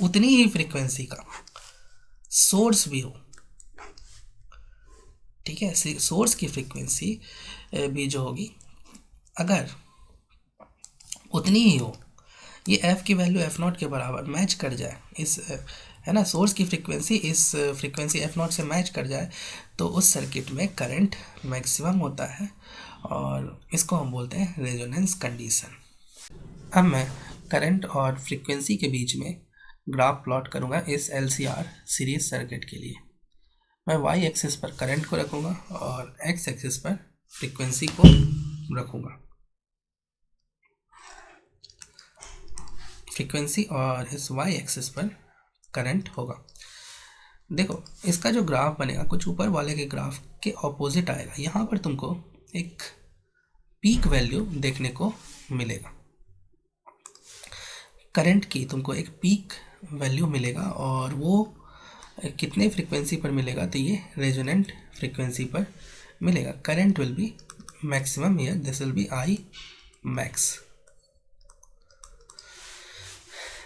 उतनी ही फ्रीक्वेंसी का सोर्स भी हो, ठीक है, सोर्स की फ्रीक्वेंसी भी जो होगी अगर उतनी ही हो, ये एफ़ की वैल्यू एफ़ नॉट के बराबर मैच कर जाए, इस है ना, सोर्स की फ्रीक्वेंसी इस फ्रीक्वेंसी एफ़ नॉट से मैच कर जाए, तो उस सर्किट में करंट मैक्सिमम होता है और इसको हम बोलते हैं रेजोनेंस कंडीशन। अब मैं करंट और फ्रीक्वेंसी के बीच में ग्राफ प्लॉट करूँगा इस LCR सीरीज सर्किट के लिए। मैं वाई एक्सिस पर करंट को रखूँगा और एक्स एक्सिस पर फ्रीक्वेंसी को रखूँगा। फ्रीक्वेंसी और इस वाई एक्सिस पर करंट होगा। देखो इसका जो ग्राफ बनेगा कुछ ऊपर वाले के ग्राफ के ऑपोजिट आएगा। यहाँ पर तुमको एक पीक वैल्यू देखने को मिलेगा, करंट की तुमको एक पीक वैल्यू मिलेगा और वो कितने फ्रीक्वेंसी पर मिलेगा, तो ये रेजोनेंट फ्रीक्वेंसी पर मिलेगा। Current will be maximum here, this will be I max.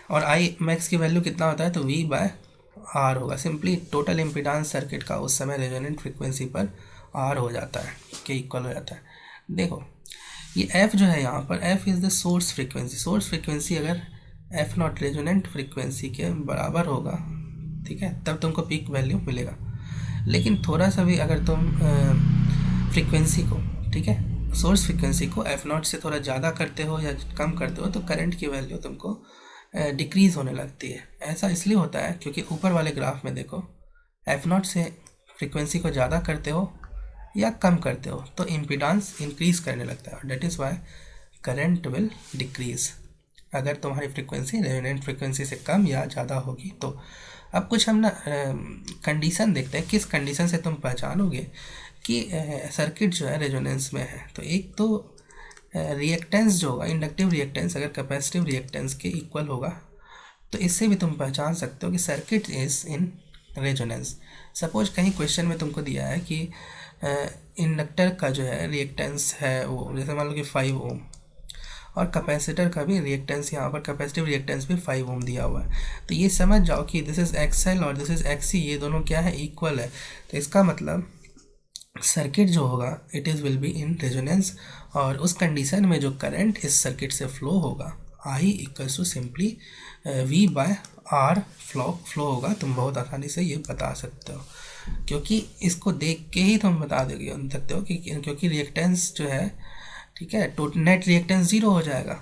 और आई मैक्स की वैल्यू कितना होता है, तो V बाय R होगा। सिंपली टोटल इम्पिडेंस सर्किट का उस समय रेजोनेंट फ्रीक्वेंसी पर R हो जाता है, के इक्वल हो जाता है। देखो ये F जो है यहाँ पर, F is the source frequency. Source frequency अगर F नॉट रेजोनेंट फ्रीक्वेंसी के बराबर होगा, ठीक है, तब तुमको पीक वैल्यू मिलेगा। लेकिन थोड़ा सा भी अगर तुम फ्रीक्वेंसी को, ठीक है, सोर्स फ्रीक्वेंसी को F नॉट से थोड़ा ज़्यादा करते हो या कम करते हो, तो करंट की वैल्यू तुमको डिक्रीज़ होने लगती है। ऐसा इसलिए होता है क्योंकि ऊपर वाले ग्राफ में देखो, एफ नॉट से फ्रीक्वेंसी को ज़्यादा करते हो या कम करते हो तो इम्पीडेंस इंक्रीज़ करने लगता है, that is why current will decrease अगर तुम्हारी फ्रीक्वेंसी रेजोनेंट फ्रीक्वेंसी से कम या ज़्यादा होगी तो। अब कुछ हम ना कंडीशन देखते हैं, किस कंडीशन से तुम पहचानोगे कि सर्किट जो है रेजोनेंस में है। तो एक तो रिएक्टेंस जो होगा, इंडक्टिव रिएक्टेंस अगर कैपेसिटिव रिएक्टेंस के इक्वल होगा तो इससे भी तुम पहचान सकते हो कि circuit is in resonance. Suppose कहीं क्वेश्चन में तुमको दिया है कि इंडक्टर का जो है रिएक्टेंस है वो, जैसे मान लो कि 5 ओम, और कैपेसिटर का भी रिएक्टेंस यहाँ पर कैपेसिटिव रिएक्टेंस भी 5 ओम दिया हुआ है। तो ये समझ जाओ कि दिस इज़ XL और दिस इज़ XC, ये दोनों क्या है, इक्वल है। तो इसका मतलब सर्किट जो होगा it is will be in resonance, और उस कंडीशन में जो करंट इस सर्किट से फ्लो होगा I equals to simply V by R flow होगा। तुम बहुत आसानी से ये बता सकते हो क्योंकि इसको देख के ही तुम बता सकते हो कि क्योंकि रिएक्टेंस जो है, ठीक है, तो नेट रिएक्टेंस 0 हो जाएगा,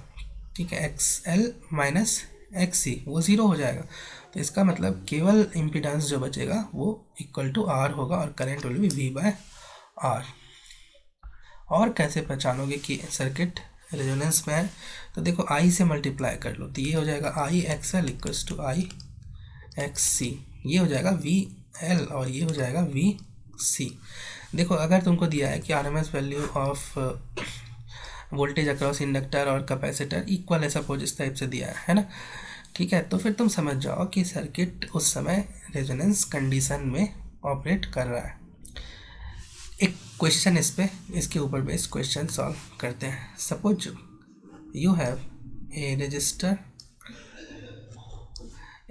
ठीक है, XL माइनस XC वो 0 हो जाएगा। तो इसका मतलब केवल इम्पीडेंस जो बचेगा वो इक्वल टू R होगा और current will be V by R। और कैसे पहचानोगे कि सर्किट रेजोनेंस में है, तो देखो I से मल्टीप्लाई कर लो तो ये हो जाएगा I XL equals to I XC, ये हो जाएगा VL और ये हो जाएगा VC। देखो अगर तुमको दिया है कि RMS value of voltage across inductor और कैपेसिटर इक्वल है, सपोज इस टाइप से दिया है ना, ठीक है, तो फिर तुम समझ जाओ कि सर्किट उस समय रेजोनेंस कंडीशन में ऑपरेट कर रहा है। एक क्वेश्चन इस पे, इसके ऊपर बेस्ड क्वेश्चन सॉल्व करते हैं। Suppose you have a resistor,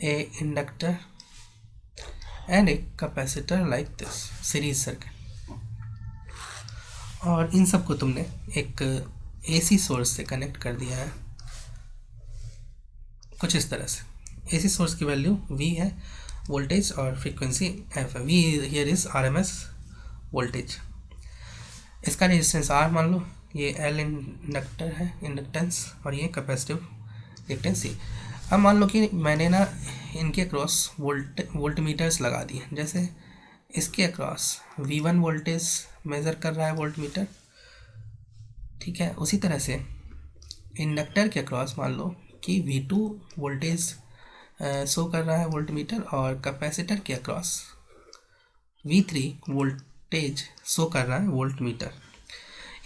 a inductor and a capacitor like this series circuit, और इन सब को तुमने एक AC सोर्स से कनेक्ट कर दिया है कुछ इस तरह से। AC सोर्स की वैल्यू V है, वोल्टेज और फ्रीक्वेंसी F है। V here is RMS voltage. इसका रेजिस्टेंस R मान लो, ये L इंडक्टर है, इंडक्टेंस, और ये कैपेसिटिव रिएक्टेंस C। अब मान लो कि मैंने ना इनके अक्रॉस वोल्ट मीटर्स लगा दिए, जैसे इसके अक्रॉस V1 वोल्टेज मेज़र कर रहा है वोल्ट मीटर, ठीक है, उसी तरह से इंडक्टर के अक्रॉस मान लो कि V2 वोल्टेज शो कर रहा है वोल्ट मीटर, और कैपेसिटर के अक्रॉस V3 वोल्टेज शो कर रहा है वोल्ट मीटर।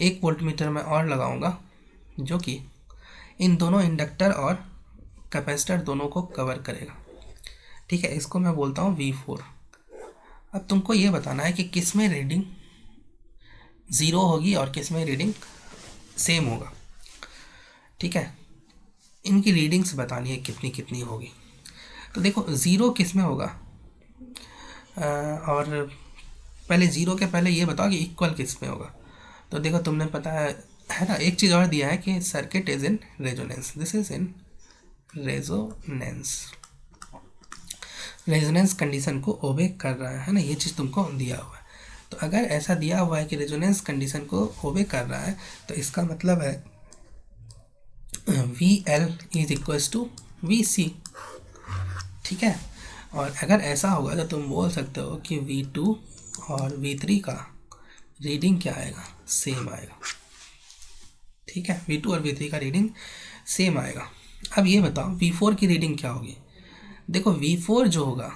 एक वोल्ट मीटर मैं और लगाऊंगा जो कि इन दोनों इंडक्टर और कैपेसिटर दोनों को कवर करेगा, ठीक है, इसको मैं बोलता हूँ V4। अब तुमको ये बताना है कि किस में रीडिंग 0 होगी और किस में रीडिंग सेम होगा, ठीक है, इनकी रीडिंग्स बतानी है कितनी कितनी होगी। तो देखो 0 किस में होगा और पहले जीरो के पहले ये बताओ कि इक्वल किस में होगा। तो देखो तुमने पता है ना, एक चीज़ और दिया है कि circuit is in resonance, this is in resonance, resonance condition को ओबे कर रहा है ना, ये चीज़ तुमको दिया हुआ है। तो अगर ऐसा दिया हुआ है कि रेजोनेंस कंडीशन को ओबे कर रहा है तो इसका मतलब है V L is equals to V C, ठीक है। और अगर ऐसा होगा तो तुम बोल सकते हो कि V2 और V3 का रीडिंग क्या आएगा, सेम आएगा, ठीक है। V2 और V3 का रीडिंग सेम आएगा। अब ये बताओ V4 की रीडिंग क्या होगी। देखो V4 जो होगा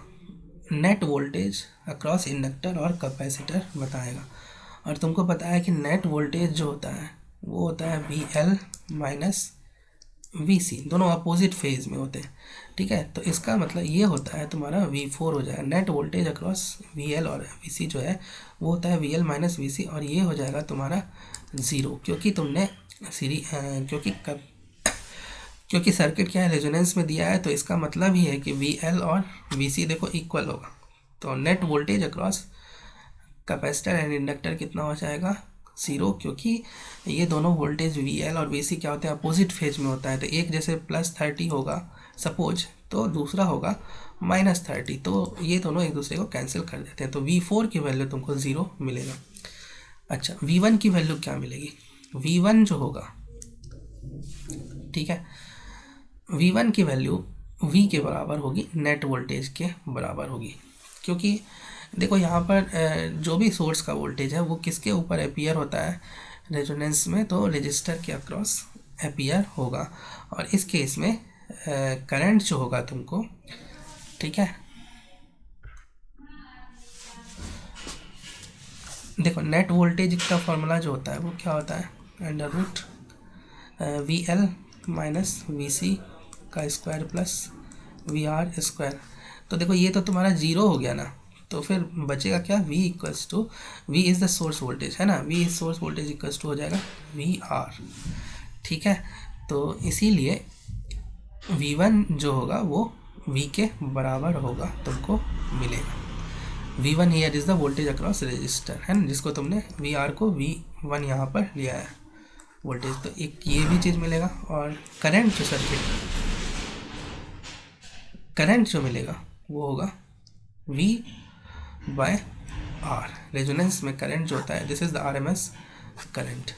नेट वोल्टेज अक्रॉस इंडक्टर और कैपेसिटर बताएगा, और तुमको पता है कि नेट वोल्टेज जो होता है वो होता है VL माइनस VC, दोनों अपोजिट फेज में होते हैं, ठीक है। तो इसका मतलब ये होता है तुम्हारा V4 हो जाएगा नेट वोल्टेज अक्रॉस VL और VC जो है वो होता है VL माइनस VC, और ये हो जाएगा तुम्हारा ज़ीरो, क्योंकि तुमने क्योंकि सर्किट क्या है, रेजोनेंस में दिया है, तो इसका मतलब ही है कि VL और VC देखो इक्वल होगा। तो net voltage across capacitor and inductor कितना हो जाएगा, ज़ीरो, क्योंकि ये दोनों वोल्टेज VL और VC क्या होते हैं, अपोजिट फेज में होता है। तो एक जैसे +30 होगा सपोज, तो दूसरा होगा -30, तो ये दोनों एक दूसरे को कैंसिल कर देते हैं। तो V4 की वैल्यू तुमको ज़ीरो मिलेगा। अच्छा V1 की वैल्यू क्या मिलेगी, V1 जो होगा, ठीक है, V1 की वैल्यू V के बराबर होगी, नेट वोल्टेज के बराबर होगी, क्योंकि देखो यहाँ पर जो भी सोर्स का वोल्टेज है वो किसके ऊपर एपियर होता है रेजोनेंस में, तो रजिस्टर के अक्रॉस एपियर होगा। और इस केस में करंट जो होगा तुमको, ठीक है, देखो नेट वोल्टेज का फॉर्मूला जो होता है वो क्या होता है, √ VL माइनस VC का स्क्वायर प्लस VR स्क्वायर। तो देखो ये तो तुम्हारा ज़ीरो हो गया ना, तो फिर बचेगा क्या, V equals to, V is the source voltage है ना, V is source voltage equals to हो जाएगा VR, ठीक है। तो इसीलिए V1 जो होगा वो V के बराबर होगा, तुमको मिलेगा। V1 here is the voltage across register है ना, जिसको तुमने VR को V1 यहाँ पर लिया है वोल्टेज, तो एक ये भी चीज़ मिलेगा। और करंट जो मिलेगा वो होगा V/R, रेजोनेंस में करंट जो होता है this is the RMS current.